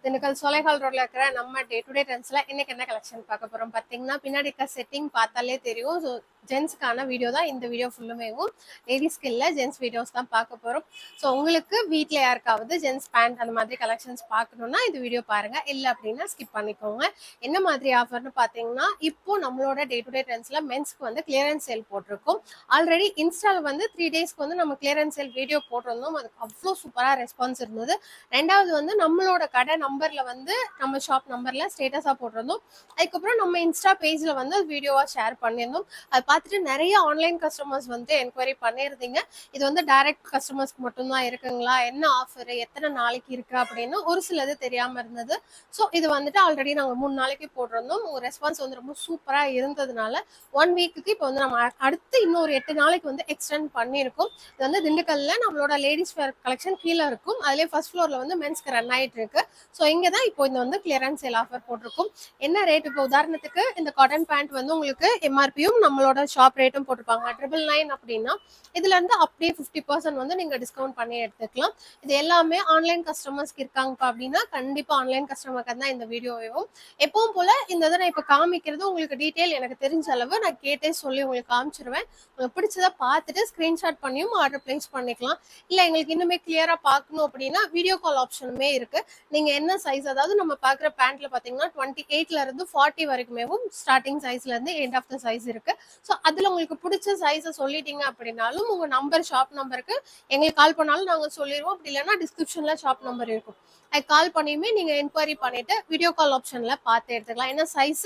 திண்டுக்கல் சோலைஹால் ரோட்ல இருக்கிற நம்ம டே டு டே ட்ரெண்ட்ஸ்ல இன்னைக்கு என்ன கலெக்ஷன் பார்க்க போறோம் பார்த்தீங்கன்னா, பின்னாடி இருக்க செட்டிங் பார்த்தாலே தெரியும். ஸோ ஜென்ஸ்க்கான வீடியோ தான் இந்த வீடியோ ஃபுல்லுமேவும். லேடிஸ்க்கு இல்லை, ஜென்ஸ் வீடியோஸ் தான் பார்க்க போறோம். ஸோ உங்களுக்கு வீட்டில் யாருக்காவது ஜென்ஸ் பேண்ட் அந்த மாதிரி கலெக்ஷன்ஸ் பார்க்கணும்னா இந்த வீடியோ பாருங்க. இல்லை அப்படின்னா ஸ்கிப் பண்ணிக்கோங்க. என்ன மாதிரி ஆஃபர்னு பார்த்தீங்கன்னா, இப்போ நம்மளோட டே டு டே ட்ரெண்ட்ஸ்ல மென்ஸ்க்கு வந்து கிளியரன்ஸ் சேல் போட்டிருக்கோம். ஆல்ரெடி இன்ஸ்டால வந்து 3 டேஸ்க்கு வந்து நம்ம கிளியரன்ஸ் சேல் வீடியோ போட்டிருந்தோம். அதுக்கு அவ்வளோ சூப்பராக ரெஸ்பான்ஸ் இருந்தது. ரெண்டாவது வந்து நம்மளோட கடை நம்பர்ல வந்து நம்ம ஷாப் நம்பர்ல ஸ்டேட்டஸா போட்டிருந்தோம். அதுக்கப்புறம் நம்ம இன்ஸ்டா பேஜ்ல வந்து வீடியோவா ஷேர் பண்ணியிருந்தோம். அதை பார்த்துட்டு நிறைய ஆன்லைன் கஸ்டமர்ஸ் வந்து என்கொயரி பண்ணியிருந்தீங்க. இது வந்து டைரக்ட் கஸ்டமர்ஸ்க்கு மட்டும்தான் இருக்குங்களா, என்ன ஆஃபர், எத்தனை நாளைக்கு இருக்கு அப்படின்னு ஒரு சிலது தெரியாம இருந்தது. ஸோ இது வந்துட்டு ஆல்ரெடி நாங்கள் 3 நாளைக்கு போட்டிருந்தோம். உங்க ரெஸ்பான்ஸ் வந்து ரொம்ப சூப்பரா இருந்ததுனால 1 வீக்குக்கு இப்போ வந்து நம்ம அடுத்து இன்னொரு 8 நாளைக்கு வந்து எக்ஸ்டெண்ட் பண்ணியிருக்கோம். இது வந்து திண்டுக்கல்ல நம்மளோட லேடிஸ் வேர் கலெக்ஷன் கீழே இருக்கும். அதுலேயே ஃபர்ஸ்ட் ஃப்ளோர்ல வந்து மென்ஸ்க்கு ரன் ஆயிட்டு இருக்கு. ஸோ இங்கே தான் இப்போ இந்த வந்து கிளியரன்ஸ் சேல் ஆஃபர் போட்டிருக்கும். என்ன ரேட், இப்போ உதாரணத்துக்கு இந்த காட்டன் பேண்ட் வந்து உங்களுக்கு எம்ஆர்பியும் நம்மளோட ஷாப் ரேட்டும் போட்டிருப்பாங்க 999 அப்படின்னா, இதுல இருந்து அப்படியே 50% வந்து நீங்க டிஸ்கவுண்ட் பண்ணி எடுத்துக்கலாம். இது எல்லாமே ஆன்லைன் கஸ்டமர்ஸ்க்கு இருக்காங்கப்பா அப்படின்னா கண்டிப்பா ஆன்லைன் கஸ்டமருக்கு தான் இந்த வீடியோவும். எப்பவும் போல இந்த இதை நான் இப்போ காமிக்கிறது உங்களுக்கு டீட்டெயில் எனக்கு தெரிஞ்ச அளவு நான் கேட்டே சொல்லி உங்களுக்கு காமிச்சிருவேன். உங்களுக்கு பிடிச்சதை பார்த்துட்டு ஸ்கிரீன்ஷாட் பண்ணியும் ஆர்டர் பிளேஸ் பண்ணிக்கலாம். இல்லை எங்களுக்கு இன்னுமே கிளியரா பார்க்கணும் அப்படின்னா வீடியோ கால் ஆப்ஷனுமே இருக்கு. நீங்க என்ன சைஸ், அதாவது நம்ம பாக்குற பேண்ட்ல பாத்தீங்கன்னா 28ல இருந்து 40 வரைக்குமேவும் ஸ்டார்டிங் சைஸ்ல இருந்து எண்ட் ஆஃப் த சைஸ் இருக்கு. ஸோ அதுல உங்களுக்கு பிடிச்ச சைஸை சொல்லிட்டீங்க அப்படின்னாலும் உங்க நம்பர், ஷாப் நம்பருக்கு எங்களுக்கு கால் பண்ணாலும் நாங்க சொல்லிடுவோம். அப்படி இல்லைன்னா டிஸ்கிரிப்ஷன்ல ஷாப் நம்பர் இருக்கும். அது கால் பண்ணியுமே நீங்க என்கொயரி பண்ணிட்டு வீடியோ கால் ஆப்ஷன்ல பார்த்து எடுத்துக்கலாம். என்ன சைஸ்,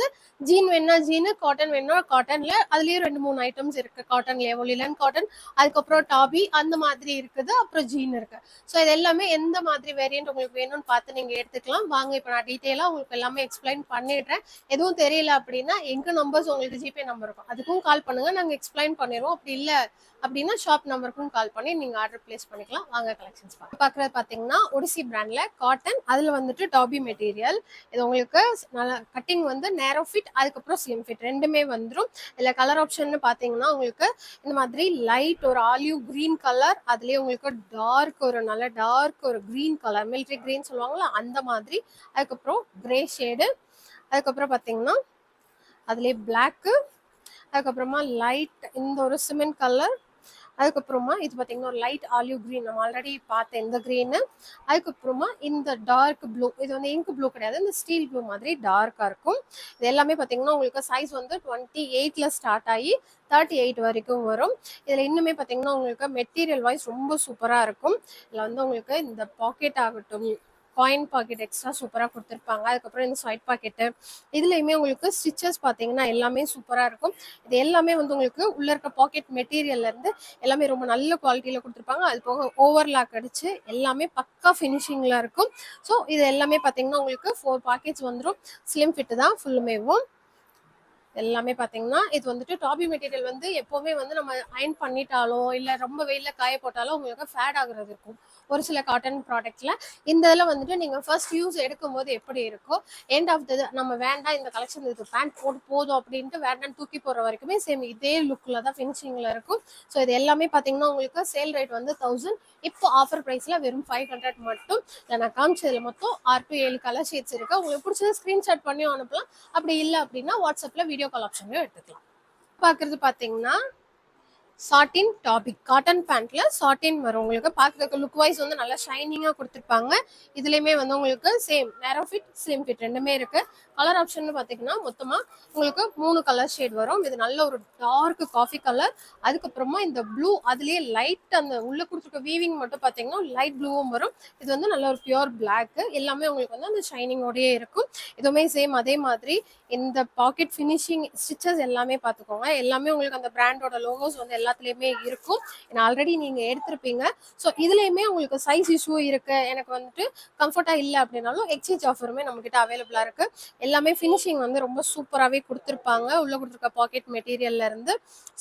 ஜீன் வேணா ஜீனு, காட்டன் வேணா காட்டன்ல, அதுலயும் 2-3 ஐட்டம்ஸ் இருக்கு. காட்டன்ல லிலன் காட்டன், அதுக்கப்புறம் டாபி அந்த மாதிரி இருக்குது, அப்புறம் ஜீன் இருக்கு. ஸோ இது எல்லாமே எந்த மாதிரி வேரியன்ட் உங்களுக்கு வேணும்னு பார்த்து நீங்க எடுத்துக்கலாம். வாங்க இப்போ நான் டீட்டெயிலா உங்களுக்கு எல்லாமே எக்ஸ்பிளைன் பண்ணிடுறேன். எதுவும் தெரியல அப்படின்னா எங்க நம்பர்ஸ் உங்களுக்கு ஜிபே நம்பர் இருக்கும், அதுக்கும் கால் பண்ணுங்க, நாங்க எக்ஸ்பிளைன் பண்ணிடுவோம். அப்படி இல்லை அப்படின்னா ஷாப் நம்பருக்கும் கால் பண்ணி நீங்க ஆர்டர் பிளேஸ் பண்ணிக்கலாம். வாங்க கலெக்ஷன்ஸ் பார்க்குறது பார்த்தீங்கன்னா ஒடிசி பிராண்ட்ல காட்டன், அதுல வந்துட்டு டாபி மெட்டீரியல். இது உங்களுக்கு நல்லா கட்டிங் வந்து நேரோ ஃபிட், அதுக்கப்புறம் ஸ்லிம் ஃபிட் ரெண்டுமே வந்துடும். இதுல கலர் ஆப்ஷன் பார்த்தீங்கன்னா உங்களுக்கு இந்த மாதிரி லைட் ஒரு ஆலிவ் கிரீன் கலர், அதுலயே உங்களுக்கு டார்க் ஒரு நல்ல டார்க் ஒரு கிரீன் கலர், மிலிட்ரி கிரீன் சொல்லுவாங்களா அந்த மாதிரி, அதுக்கப்புறம் கிரே ஷேடு, அதுக்கப்புறம் பார்த்தீங்கன்னா அதுலயே பிளாக்கு, அதுக்கப்புறமா லைட் இந்த ஒரு சிமெண்ட் கலர், அதுக்கப்புறமா இது பார்த்தீங்கன்னா ஒரு லைட் ஆலிவ் கிரீன், நம்ம ஆல்ரெடி பார்த்த இந்த கிரீனு, அதுக்கப்புறமா இந்த டார்க் ப்ளூ, இது வந்து இங்க் ப்ளூ கிடையாது, இந்த ஸ்டீல் ப்ளூ மாதிரி டார்க்காக இருக்கும். இது எல்லாமே பார்த்தீங்கன்னா உங்களுக்கு சைஸ் வந்து 28ல ஸ்டார்ட் ஆகி 38 வரைக்கும் வரும். இதில் இன்னுமே பார்த்தீங்கன்னா உங்களுக்கு மெட்டீரியல் வைஸ் ரொம்ப சூப்பராக இருக்கும். இதில் வந்து உங்களுக்கு இந்த பாக்கெட் ஆகட்டும், காயின் பாக்கெட் எக்ஸ்ட்ரா சூப்பராக கொடுத்துருப்பாங்க. அதுக்கப்புறம் இந்த சைட் பாக்கெட்டு, இதுலையுமே உங்களுக்கு ஸ்டிச்சஸ் பார்த்தீங்கன்னா எல்லாமே சூப்பராக இருக்கும். இது எல்லாமே வந்து உங்களுக்கு உள்ள இருக்க பாக்கெட் மெட்டீரியல்ல இருந்து எல்லாமே ரொம்ப நல்ல குவாலிட்டியில கொடுத்துருப்பாங்க. அது போக ஓவர்லாக் அடிச்சு எல்லாமே பக்கா ஃபினிஷிங்ல இருக்கும். ஸோ இது எல்லாமே பார்த்தீங்கன்னா உங்களுக்கு 4 பாக்கெட்ஸ் வந்துடும். ஸ்லிம் ஃபிட் தான் ஃபுல்லுமேவும். எல்லாமே பார்த்தீங்கன்னா இது வந்துட்டு டாபி மெட்டீரியல் வந்து எப்போவுமே வந்து நம்ம அயன் பண்ணிட்டாலோ இல்லை ரொம்ப வெயிலில் காய போட்டாலோ உங்களுக்கு ஃபேட் ஆகுறது இருக்கும் ஒரு சில காட்டன் ப்ராடக்ட்ல. இந்த இதில் வந்துட்டு நீங்கள் ஃபர்ஸ்ட் யூஸ் எடுக்கும்போது எப்படி இருக்கோ, எண்ட் ஆஃப் த நம்ம வேண்டாம் இந்த கலெக்ஷன் இது பேண்ட் போட்டு போதும் அப்படின்ட்டு வேண்டாம் தூக்கி போகிற வரைக்குமே சேம் இதே லுக்கில் தான் ஃபினிஷிங்கில் இருக்கும். ஸோ இது எல்லாமே பார்த்தீங்கன்னா உங்களுக்கு சேல் ரேட் வந்து 1000, இப்போ ஆஃபர் ப்ரைஸில் வெறும் 500 மட்டும். இதை நான் காமிச்சதில் மொத்தம் 6 to 7 கலர் ஷேட்ஸ் இருக்குது. உங்களுக்கு பிடிச்சது ஸ்க்ரீன்ஷாட் பண்ணியும் அனுப்பலாம். அப்படி இல்லை அப்படின்னா வாட்ஸ்அப்பில் வீடியோ கால் ஆப்ஷன்லையும் எடுத்துக்கலாம். பார்க்குறது பார்த்தீங்கன்னா சாட்டின் டாபிக் காட்டன் பேண்ட்ல சாட்டின் வரும். உங்களுக்கு பார்க்கறதுக்கு லுக் வைஸ் வந்து நல்லா ஷைனிங்காக கொடுத்துருப்பாங்க. இதுலேயுமே வந்து உங்களுக்கு சேம் நேரோ ஃபிட், ஸ்லிம் ஃபிட் ரெண்டுமே இருக்கு. கலர் ஆப்ஷன் பார்த்தீங்கன்னா மொத்தமாக உங்களுக்கு 3 கலர் ஷேட் வரும். இது நல்ல ஒரு டார்க் காஃபி கலர், அதுக்கப்புறமா இந்த ப்ளூ, அதுலேயே லைட் அந்த உள்ள கொடுத்துருக்க வீவிங் மட்டும் பார்த்தீங்கன்னா லைட் ப்ளூவும் வரும். இது வந்து நல்ல ஒரு பியூர் பிளாக், எல்லாமே உங்களுக்கு வந்து அந்த ஷைனிங்கோடயே இருக்கும். இதுவுமே சேம் அதே மாதிரி இந்த பாக்கெட் ஃபினிஷிங் ஸ்டிச்சஸ் எல்லாமே பார்த்துக்கோங்க. எல்லாமே உங்களுக்கு அந்த பிராண்டோட லோகோஸ் வந்து எல்லாத்துலேயுமே இருக்கும். ஏன்னா ஆல்ரெடி நீங்கள் எடுத்திருப்பீங்க. ஸோ இதுலேயுமே உங்களுக்கு சைஸ் இஷ்யூ இருக்கு, எனக்கு வந்துட்டு கம்ஃபர்ட்டாக இல்லை அப்படின்னாலும் எக்ஸ்சேஞ்ச் ஆஃபருமே நம்மக்கிட்ட அவைலபிளாக இருக்கு. எல்லாமே ஃபினிஷிங் வந்து ரொம்ப சூப்பராகவே கொடுத்துருப்பாங்க. உள்ள கொடுத்துருக்க பாக்கெட் மெட்டீரியல்ல இருந்து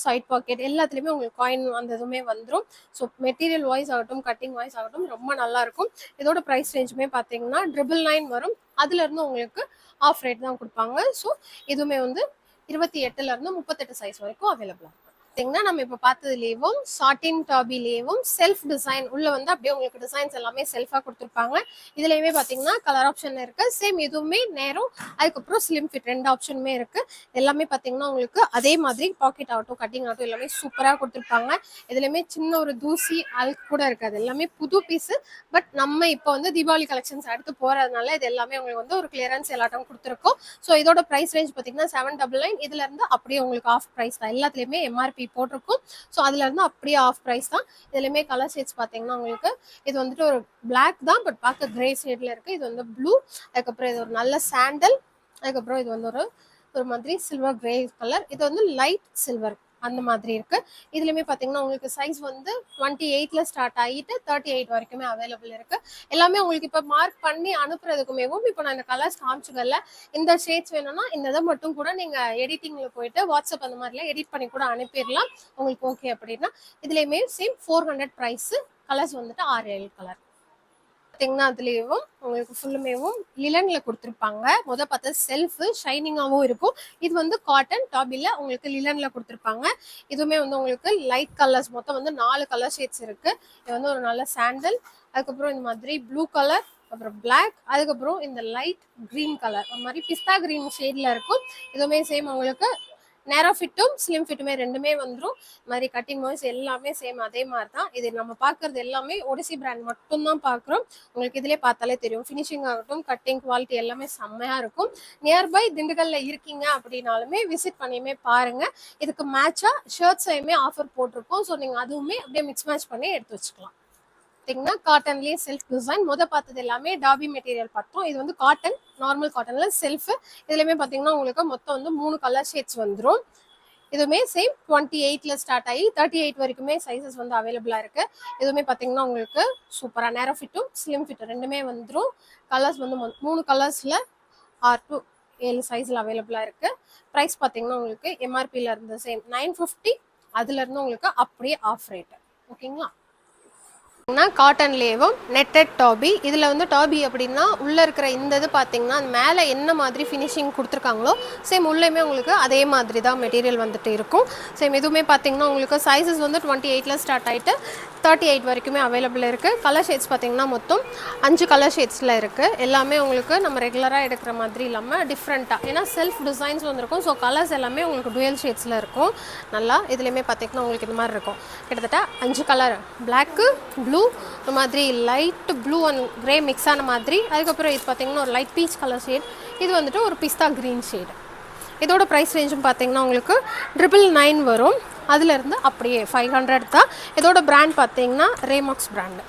சைட் பாக்கெட் எல்லாத்துலேயுமே உங்களுக்கு காயின் அந்த இதுவுமே வந்துடும். ஸோ மெட்டீரியல் வைஸ் ஆகட்டும், கட்டிங் வைஸ் ஆகட்டும் ரொம்ப நல்லா இருக்கும். இதோட ப்ரைஸ் ரேஞ்சுமே பார்த்தீங்கன்னா 999 வரும். அதுல இருந்து உங்களுக்கு ஆஃப் ரேட் தான் கொடுப்பாங்க. ஸோ இதுவுமே வந்து 28ல இருந்து 38 சைஸ் வரைக்கும் அவைலபிளாக இருக்கும். பார்த்தீங்கன்னா நம்ம இப்போ பார்த்ததுலேயும் சாட்டின் டாபிலேயும் செல்ஃப் டிசைன் உள்ள வந்து அப்படியே உங்களுக்கு டிசைன்ஸ் எல்லாமே செல்ஃபாக கொடுத்துருப்பாங்க. இதுலேயுமே பார்த்தீங்கன்னா கலர் ஆப்ஷன் இருக்கு. சேம் இதுவுமே நேரம், அதுக்கப்புறம் ஸ்லிம் ஃபிட் 2 ஆப்ஷனுமே இருக்கு. எல்லாமே பார்த்தீங்கன்னா உங்களுக்கு அதே மாதிரி பாக்கெட் ஆகட்டும் கட்டிங் ஆகட்டும் எல்லாமே சூப்பராக கொடுத்துருப்பாங்க. இதுலையுமே சின்ன ஒரு தூசி அழுக்கு கூட இருக்காது. எல்லாமே புது பீஸு. பட் நம்ம இப்போ வந்து தீபாவளி கலெக்ஷன்ஸ் அடுத்து போகிறதுனால இது எல்லாமே உங்களுக்கு வந்து ஒரு கிளியரன்ஸ் எல்லாட்டும் கொடுத்துருக்கோம். ஸோ இதோட ப்ரைஸ் ரேஞ்ச் பார்த்தீங்கன்னா 799. இதுல இருந்து அப்படியே உங்களுக்கு ஆஃப் ப்ரைஸ் தான். எல்லாத்துலேயுமே எம்ஆர்பி போட்டிருக்கும். ஸோ அதுல இருந்து அப்படியே ஆஃப் ப்ரைஸ் தான். இதுலயுமே கலர் ஷேட்ஸ் பாத்தீங்கன்னா உங்களுக்கு இது வந்துட்டு ஒரு பிளாக் தான், பட் பார்க்க கிரே ஷேட்ல இருக்கு. இது வந்து ப்ளூ, அதுக்கப்புறம் இது ஒரு நல்ல சாண்டல், அதுக்கப்புறம் இது வந்து ஒரு மாதிரி சில்வர் கிரே கலர், இது வந்து லைட் சில்வர் அந்த மாதிரி இருக்கு. இதுலயுமே பாத்தீங்கன்னா உங்களுக்கு சைஸ் வந்து 28ல ஸ்டார்ட் ஆகிட்டு 38 வரைக்குமே அவைலபிள் இருக்கு. எல்லாமே உங்களுக்கு இப்ப மார்க் பண்ணி அனுப்புறதுக்குமேவும் இப்போ நான் இந்த கலர்ஸ் காமிச்சுக்கல. இந்த ஷேட்ஸ் வேணும்னா இந்த இதை மட்டும் கூட நீங்க எடிட்டிங்ல போயிட்டு வாட்ஸ்அப் அந்த மாதிரிலாம் எடிட் பண்ணி கூட அனுப்பிடலாம் உங்களுக்கு ஓகே அப்படின்னா. இதுலயுமே சேம் 400 ப்ரைஸ். கலர்ஸ் வந்துட்டு 6-7 கலர் பார்த்தீங்கன்னா அதுலேயும் உங்களுக்கு ஃபுல்லுமேவும் லிலன்ல கொடுத்துருப்பாங்க. பார்த்தா செல்ஃப் ஷைனிங்காகவும் இருக்கும். இது வந்து காட்டன் டாபில உங்களுக்கு லிலன்ல கொடுத்துருப்பாங்க. இதுவுமே வந்து உங்களுக்கு லைட் கலர்ஸ் மொத்தம் வந்து 4 கலர் ஷேட்ஸ் இருக்கு. இது வந்து ஒரு நல்ல சாண்டல், அதுக்கப்புறம் இந்த மாதிரி ப்ளூ கலர், அப்புறம் பிளாக், அதுக்கப்புறம் இந்த லைட் கிரீன் கலர் ஒரு மாதிரி பிஸ்தா கிரீன் ஷேட்ல இருக்கும். இதுவுமே சேம் உங்களுக்கு நேரோ ஃபிட்டும் ஸ்லிம் ஃபிட்டுமே ரெண்டுமே வந்துடும். மாதிரி கட்டிங் வாய்ஸ் எல்லாமே சேம் அதே மாதிரி தான். இது நம்ம பார்க்கறது எல்லாமே ஒடிசி பிராண்ட் மட்டும்தான் பார்க்குறோம். உங்களுக்கு இதிலே பார்த்தாலே தெரியும். ஃபினிஷிங் ஆகட்டும் கட்டிங் குவாலிட்டி எல்லாமே செம்மையாக இருக்கும். நியர்பை திண்டுக்கல்ல இருக்கீங்க அப்படின்னாலுமே விசிட் பண்ணியுமே பாருங்க. இதுக்கு மேட்சாக ஷர்ட்ஸையுமே ஆஃபர் போட்டிருக்கோம். ஸோ நீங்கள் அதுவுமே அப்படியே மிக்ஸ் மேட்ச் பண்ணி எடுத்து வச்சுக்கலாம். பார்த்தீங்கன்னா காட்டன்லேயே செல்ஃப் டிசைன் பார்த்தது எல்லாமே டாபி மெட்டீரியல் பார்த்தோம். இது வந்து காட்டன், நார்மல் காட்டன்ல செல்ஃப். இதுலையுமே பார்த்தீங்கன்னா உங்களுக்கு மொத்தம் வந்து 3 கலர் ஷேட்ஸ் வந்துடும். இதுவுமே சேம் 28ல ஸ்டார்ட் ஆகி 38 வரைக்குமே சைஸஸ் வந்து அவைலபிளாக இருக்கு. இதுவுமே பார்த்தீங்கன்னா உங்களுக்கு சூப்பராக நேரோ ஃபிட்டும் ஸ்லிம் ஃபிட்டும் ரெண்டுமே வந்துடும். கலர்ஸ் வந்து 3 கலர்ஸில் 6 to 7 சைஸில் அவைலபிளாக இருக்கு. ப்ரைஸ் பார்த்தீங்கன்னா உங்களுக்கு எம்ஆர்பியில் இருந்து சேம் 950. அதுலேருந்து உங்களுக்கு அப்படியே ஆஃப் ரேட்டு. ஓகேங்களா? காட்டன்லேயும் நெட்டட் டாபி. இதில் வந்து டாபி அப்படின்னா உள்ளே இருக்கிற இந்த இது பார்த்தீங்கன்னா மேலே என்ன மாதிரி ஃபினிஷிங் கொடுத்துருக்காங்களோ சேம் உள்ளேயுமே உங்களுக்கு அதே மாதிரி தான் மெட்டீரியல் வந்துட்டு இருக்கும். சேம் இதுவுமே பார்த்தீங்கன்னா உங்களுக்கு சைஸஸ் வந்து 28ல ஸ்டார்ட் ஆகிட்டு 38 வரைக்குமே அவைலபிள் இருக்குது. கலர் ஷேட்ஸ் பார்த்தீங்கன்னா மொத்தம் 5 கலர் ஷேட்ஸில் இருக்குது. எல்லாமே உங்களுக்கு நம்ம ரெகுலராக எடுக்கிற மாதிரி இல்லாமல் டிஃப்ரெண்ட்டாக, ஏன்னா செல்ஃப் டிசைன்ஸ் வந்துருக்கும். ஸோ கலர்ஸ் எல்லாமே உங்களுக்கு டுவெல் ஷேட்ஸில் இருக்கும். நல்லா இதுலேயுமே பார்த்தீங்கன்னா உங்களுக்கு இந்த மாதிரி இருக்கும். கிட்டத்தட்ட 5 கலர், பிளாக்கு, ப்ளூ, ஒரு மாதிரி light blue and grey mix ஆன மாதிரி. அதுக்கப்புறம் இது பார்த்தீங்கன்னா ஒரு லைட் பீச் கலர் ஷேட். இது வந்துட்டு ஒரு பிஸ்தா க்ரீன் ஷேடு. இதோட ப்ரைஸ் ரேஞ்சும் பார்த்தீங்கன்னா உங்களுக்கு 999 வரும். அதுலேருந்து அப்படியே 500 தான். இதோட பிராண்ட் பார்த்தீங்கன்னா ரேமாக்ஸ் பிராண்டு.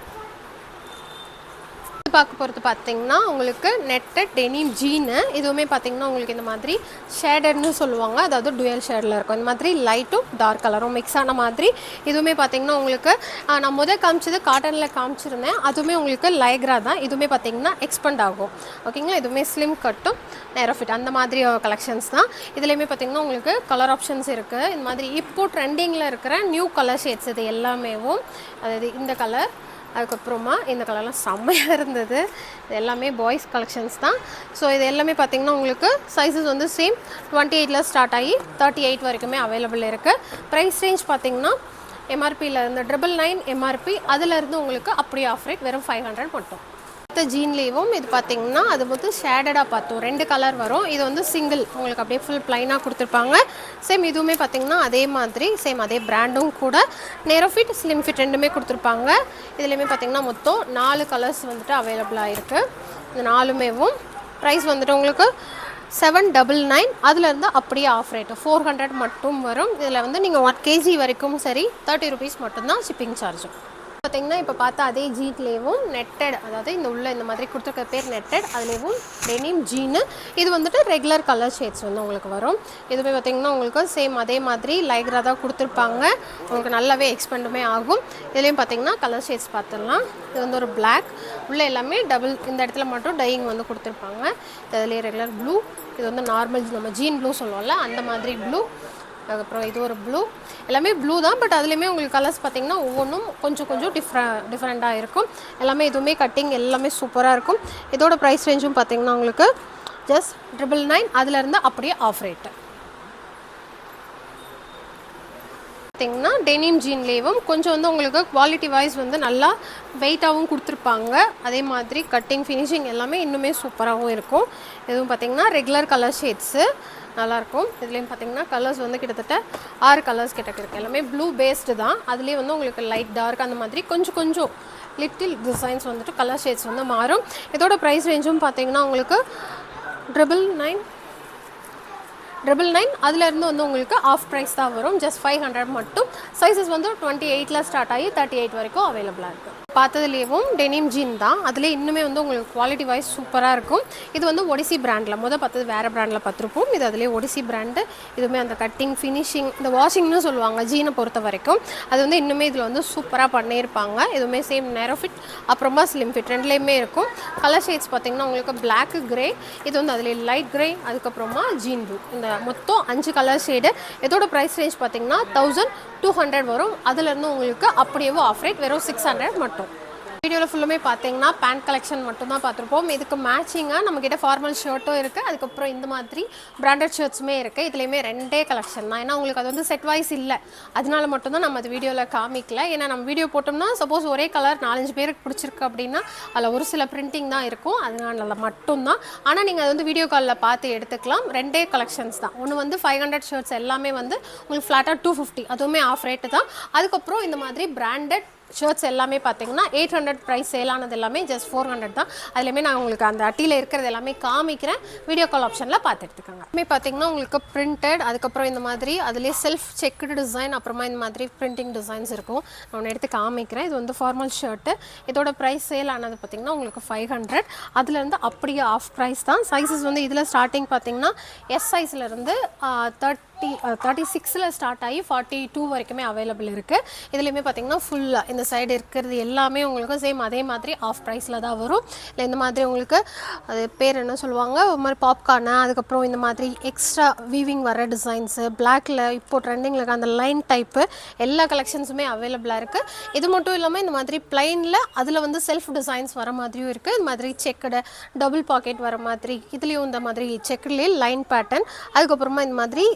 பார்க்க போகிறது பார்த்தீங்கன்னா உங்களுக்கு நெட்டட் டெனிம் ஜீனு. இதுவுமே பார்த்தீங்கன்னா உங்களுக்கு இந்த மாதிரி ஷேடர்னு சொல்லுவாங்க, அதாவது டுவெல் ஷேடில் இருக்கும். இந்த மாதிரி லைட்டும் டார்க் கலரும் மிக்ஸ் ஆன மாதிரி. இதுவுமே பார்த்தீங்கன்னா உங்களுக்கு நான் முதல் காமிச்சது காட்டனில் காமிச்சிருந்தேன். அதுவுமே உங்களுக்கு லைக்ரா தான். இதுவுமே பார்த்தீங்கன்னா எக்ஸ்பெண்ட் ஆகும். ஓகேங்களா? இதுவுமே ஸ்லிம் கட்டும் நேரோ ஃபிட் அந்த மாதிரி கலெக்ஷன்ஸ் தான். இதுலேயுமே பார்த்தீங்கன்னா உங்களுக்கு கலர் ஆப்ஷன்ஸ் இருக்குது. இந்த மாதிரி இப்போ ட்ரெண்டிங்கில் இருக்கிற நியூ கலர் ஷேட்ஸ் இது எல்லாமேவும், அதாவது இந்த கலர், அதுக்கப்புறமா இந்த கலர்லாம் செம்மையாக இருந்தது. இது எல்லாமே பாய்ஸ் கலெக்ஷன்ஸ் தான். ஸோ இது எல்லாமே பார்த்திங்கன்னா உங்களுக்கு சைஸஸ் வந்து சேம் 28ல ஸ்டார்ட் ஆகி 38 வரைக்குமே அவைலபிள் இருக்குது. ப்ரைஸ் ரேஞ்ச் பார்த்திங்கன்னா எம்ஆர்பியில் இருந்து 999 எம்ஆர்பி. அதிலேருந்து உங்களுக்கு அப்படியே ஆஃப் ரேட் வெறும் 500 மட்டும். ஜீன்லேயும் இது பார்த்தீங்கன்னா அது வந்து ஷேடடாக பார்த்தோம். 2 கலர் வரும். இது வந்து சிங்கிள் உங்களுக்கு அப்படியே ஃபுல் ப்ளைனாக கொடுத்துருப்பாங்க. சேம் இதுவுமே பார்த்தீங்கன்னா அதே மாதிரி சேம் அதே பிராண்டும் கூட. நேரோ ஃபிட் ஸ்லிம் ஃபிட் ரெண்டுமே கொடுத்துருப்பாங்க. இதுலேயுமே பார்த்தீங்கன்னா மொத்தம் 4 கலர்ஸ் வந்துட்டு அவைலபிளாக இருக்குது. இந்த 4மேவும் ப்ரைஸ் வந்துட்டு உங்களுக்கு 799. அதுலேருந்து அப்படியே ஆஃப் ரேட்டு 400 மட்டும் வரும். இதில் வந்து நீங்கள் 1 kg வரைக்கும் சரி 30 rupees மட்டும்தான் ஷிப்பிங் சார்ஜும். பார்த்தீங்கன்னா இப்போ பார்த்தா அதே ஜீட்லேயும் நெட்டட், அதாவது இந்த உள்ள இந்த மாதிரி கொடுத்துருக்க பேர் நெட்டட். அதுலேயும் டெனிம் ஜீனு. இது வந்துட்டு ரெகுலர் கலர் ஷேட்ஸ் வந்து உங்களுக்கு வரும். இதுவே பார்த்தீங்கன்னா உங்களுக்கு சேம் அதே மாதிரி லைக்ரா தான் கொடுத்துருப்பாங்க. உங்களுக்கு நல்லாவே எக்ஸ்பெண்டுமே ஆகும். இதுலேயும் பார்த்தீங்கன்னா கலர் ஷேட்ஸ் பார்த்துடலாம். இது வந்து ஒரு பிளாக், உள்ள எல்லாமே டபுள், இந்த இடத்துல மட்டும் டையிங் வந்து கொடுத்துருப்பாங்க. இதுலேயே ரெகுலர் ப்ளூ, இது வந்து நார்மல் நம்ம ஜீன் ப்ளூ சொல்லுவோம்ல அந்த மாதிரி ப்ளூ. அதுக்கப்புறம் இது ஒரு ப்ளூ. எல்லாமே ப்ளூ தான், பட் அதுலேயுமே உங்களுக்கு கலர்ஸ் பார்த்திங்கன்னா ஒவ்வொன்றும் கொஞ்சம் டிஃப்ரெண்ட்டாக இருக்கும். எல்லாமே இதுவுமே கட்டிங் எல்லாமே சூப்பராக இருக்கும். இதோட ப்ரைஸ் ரேஞ்சும் பார்த்திங்கன்னா உங்களுக்கு ஜஸ்ட் 999. அதுலேருந்து அப்படியே ஆஃப் ரேட்டு. பார்த்தீங்கன்னா டெனிம் ஜீன்லேயும் கொஞ்சம் வந்து உங்களுக்கு குவாலிட்டி வைஸ் வந்து நல்லா வெயிட்டாகவும் கொடுத்துருப்பாங்க. அதே மாதிரி கட்டிங் ஃபினிஷிங் எல்லாமே இன்னுமே சூப்பராகவும் இருக்கும். இதுவும் பார்த்தீங்கன்னா ரெகுலர் கலர் ஷேட்ஸு நல்லாயிருக்கும். இதுலேயும் பார்த்தீங்கன்னா கலர்ஸ் வந்து கிட்டத்தட்ட 6 கலர்ஸ் கிட்ட இருக்குது. எல்லாமே ப்ளூ பேஸ்டு தான். அதுலேயே வந்து உங்களுக்கு லைட் டார்க் அந்த மாதிரி கொஞ்சம் லிட்டில் டிசைன்ஸ் வந்துட்டு கலர் ஷேட்ஸ் வந்து மாறும். இதோட ப்ரைஸ் ரேஞ்சும் பார்த்தீங்கன்னா உங்களுக்கு 999 அதுலேருந்து வந்து உங்களுக்கு ஆஃப் ப்ரைஸ் தான் வரும். ஜஸ்ட் 500 மட்டும். சைஸஸ் வந்து 28ல் ஸ்டார்ட் ஆகி 38 வரைக்கும் அவைலபிளாக இருக்குது. பார்த்ததுலேயும் டெனிம் ஜீன் தான். அதில் இன்னுமே வந்து உங்களுக்கு குவாலிட்டி வைஸ் சூப்பராக இருக்கும். இது வந்து ஒடிசி பிராண்டில் பார்த்தது வேறு பிராண்டில் பார்த்துருப்போம். இது அதிலே ஒடிசி பிராண்டு. இதுவுமே அந்த கட்டிங் ஃபினிஷிங் இந்த வாஷிங்னு சொல்லுவாங்க ஜீனை பொறுத்த வரைக்கும். அது வந்து இன்னுமே இதில் வந்து சூப்பராக பண்ணியிருப்பாங்க. இதுவுமே சேம் நேரோ ஃபிட் அப்புறமா ஸ்லிம் ஃபிட் ரெண்டுலேயுமே இருக்கும். கலர் ஷேட்ஸ் பார்த்திங்கன்னா உங்களுக்கு பிளாக் கிரே, இது வந்து அதில் லைட் கிரே, அதுக்கப்புறமா ஜீன் ப்ளூ, இந்த மொத்தம் 5 கலர் ஷேடு. இதோட ப்ரைஸ் ரேஞ்ச் பார்த்திங்கன்னா 1200 வரும். அதுலேருந்து உங்களுக்கு அப்படியே ஆஃப் ரேட் வெறும் 600 மட்டும். வீடியோவில் ஃபுல்லுமே பார்த்தீங்கன்னா பேண்ட் கலெக்ஷன் மட்டும் தான் பார்த்துருப்போம். இதுக்கு மேட்சிங்காக நம்மக்கிட்ட ஃபார்மல் ஷர்ட்டும் இருக்குது. அதுக்கப்புறம் இந்த மாதிரி பிராண்டட் ஷர்ட்ஸுமே இருக்குது. இதுலேயுமே 2 கலெக்ஷன் தான். ஏன்னா உங்களுக்கு அது வந்து செட் வைஸ் இல்லை, அதனால மட்டும்தான் நம்ம அது வீடியோவில் காமிக்கல. ஏன்னா நம்ம வீடியோ போட்டோம்னா சப்போஸ் ஒரே கலர் 4-5 பேருக்கு பிடிச்சிருக்கு அப்படின்னா அதில் ஒரு சில பிரிண்டிங் தான் இருக்கும், அதனால மட்டும்தான். ஆனால் நீங்கள் அது வந்து வீடியோ காலில் பார்த்து எடுத்துக்கலாம். 2 கலெக்ஷன்ஸ் தான். ஒன்று வந்து 500 ஷர்ட்ஸ் எல்லாமே வந்து உங்களுக்கு ஃப்ளாட்டாக 250, அதுவுமே ஆஃப் ரேட்டு தான். அதுக்கப்புறம் இந்த மாதிரி பிராண்டட் ஷர்ட்ஸ் எல்லாமே பார்த்தீங்கன்னா 800 ப்ரைஸ் சேல் ஆனது எல்லாமே ஜஸ்ட் 400 தான். அதுலேயுமே நான் உங்களுக்கு அந்த அட்டியில் இருக்கிறது எல்லாமே காமிக்கிறேன். வீடியோ கால் ஆப்ஷனில் பார்த்து எடுத்துக்கோங்க. அதுமே பார்த்தீங்கன்னா உங்களுக்கு பிரிண்டட், அதுக்கப்புறம் இந்த மாதிரி அதுலேயே செல்ஃப் செக்குடு டிசைன், அப்புறமா இந்த மாதிரி பிரிண்டிங் டிசைன்ஸ் இருக்கும். நான் ஒன்று எடுத்து காமிக்கிறேன். இது வந்து ஃபார்மல் ஷர்ட்டு. இதோட ப்ரைஸ் சேல் ஆனது பார்த்தீங்கன்னா உங்களுக்கு 500. அதுலேருந்து அப்படியே ஆஃப் ப்ரைஸ் தான். சைஸஸ் வந்து இதில் ஸ்டார்டிங் பார்த்தீங்கன்னா எஸ் சைஸ்லேருந்து 36ல் ஸ்டார்ட் ஆகி 42 வரைக்குமே அவைலபிள் இருக்குது. இதுலேயுமே பார்த்தீங்கன்னா ஃபுல்லாக இந்த சைடு இருக்கிறது எல்லாமே உங்களுக்கு சேம் அதே மாதிரி ஆஃப் ப்ரைஸில் தான் வரும். இல்லை இந்த மாதிரி உங்களுக்கு அது பேர் என்ன சொல்லுவாங்க, ஒரு மாதிரி பாப்கார்னு, அதுக்கப்புறம் இந்த மாதிரி எக்ஸ்ட்ரா வீவிங் வர டிசைன்ஸு, பிளாக்கில் இப்போ ட்ரெண்டிங்கில் இருக்க அந்த லைன் டைப்பு எல்லா கலெக்ஷன்ஸுமே அவைலபிளாக இருக்குது. இது மட்டும் இல்லாமல் இந்த மாதிரி பிளைனில் அதில் வந்து செல்ஃப் டிசைன்ஸ் வர மாதிரியும் இருக்குது. இந்த மாதிரி செக்குடு டபுள் பாக்கெட் வர மாதிரி, இதுலேயும் இந்த மாதிரி செக்குலேயே லைன் பேட்டர்ன், அதுக்கப்புறமா இந்த மாதிரி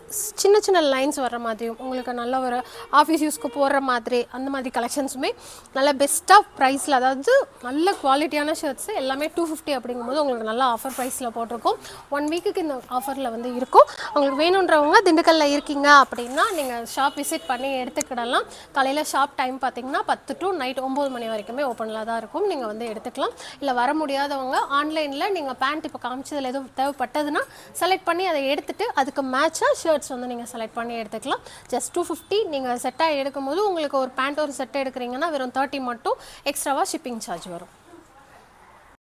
சின்ன லைன்ஸ் வர மாதிரியும் உங்களுக்கு நல்ல ஒரு ஆஃபீஸ் யூஸ்க்கு போடுற மாதிரி அந்த மாதிரி கலெக்ஷன்ஸுமே நல்ல பெஸ்ட்டாக ப்ரைஸில், அதாவது நல்ல குவாலிட்டியான ஷர்ட்ஸு எல்லாமே 250 அப்படிங்கும்போது உங்களுக்கு நல்ல ஆஃபர் ப்ரைஸில் போட்டிருக்கோம். 1 வீக்குக்கு இந்த ஆஃபரில் வந்து இருக்கும். உங்களுக்கு வேணுன்றவங்க திண்டுக்கல்லில் இருக்கீங்க அப்படின்னா நீங்கள் ஷாப் விசிட் பண்ணி எடுத்துக்கிடலாம். காலையில் ஷாப் டைம் பார்த்தீங்கன்னா 10 to நைட் 9 மணி வரைக்குமே ஓப்பனில் தான் இருக்கும். நீங்கள் வந்து எடுத்துக்கலாம். இல்லை வர முடியாதவங்க ஆன்லைனில் நீங்கள் பேண்ட் இப்போ காமிச்சதில் எதுவும் தேவைப்பட்டதுன்னா செலக்ட் பண்ணி அதை எடுத்துகிட்டு அதுக்கு மேட்சாக ஷர்ட்ஸ் வந்து நீங்கள் செலக்ட் பண்ணி எடுத்துக்கலாம். ஜஸ்ட் 250. நீங்கள் செட்டாக எடுக்கும்போது உங்களுக்கு ஒரு பேண்ட் ஒரு செட்டை எடுக்கிறீங்கன்னா வெறும் 30 மட்டும் எக்ஸ்ட்ராவாக ஷிப்பிங் சார்ஜ் வரும்.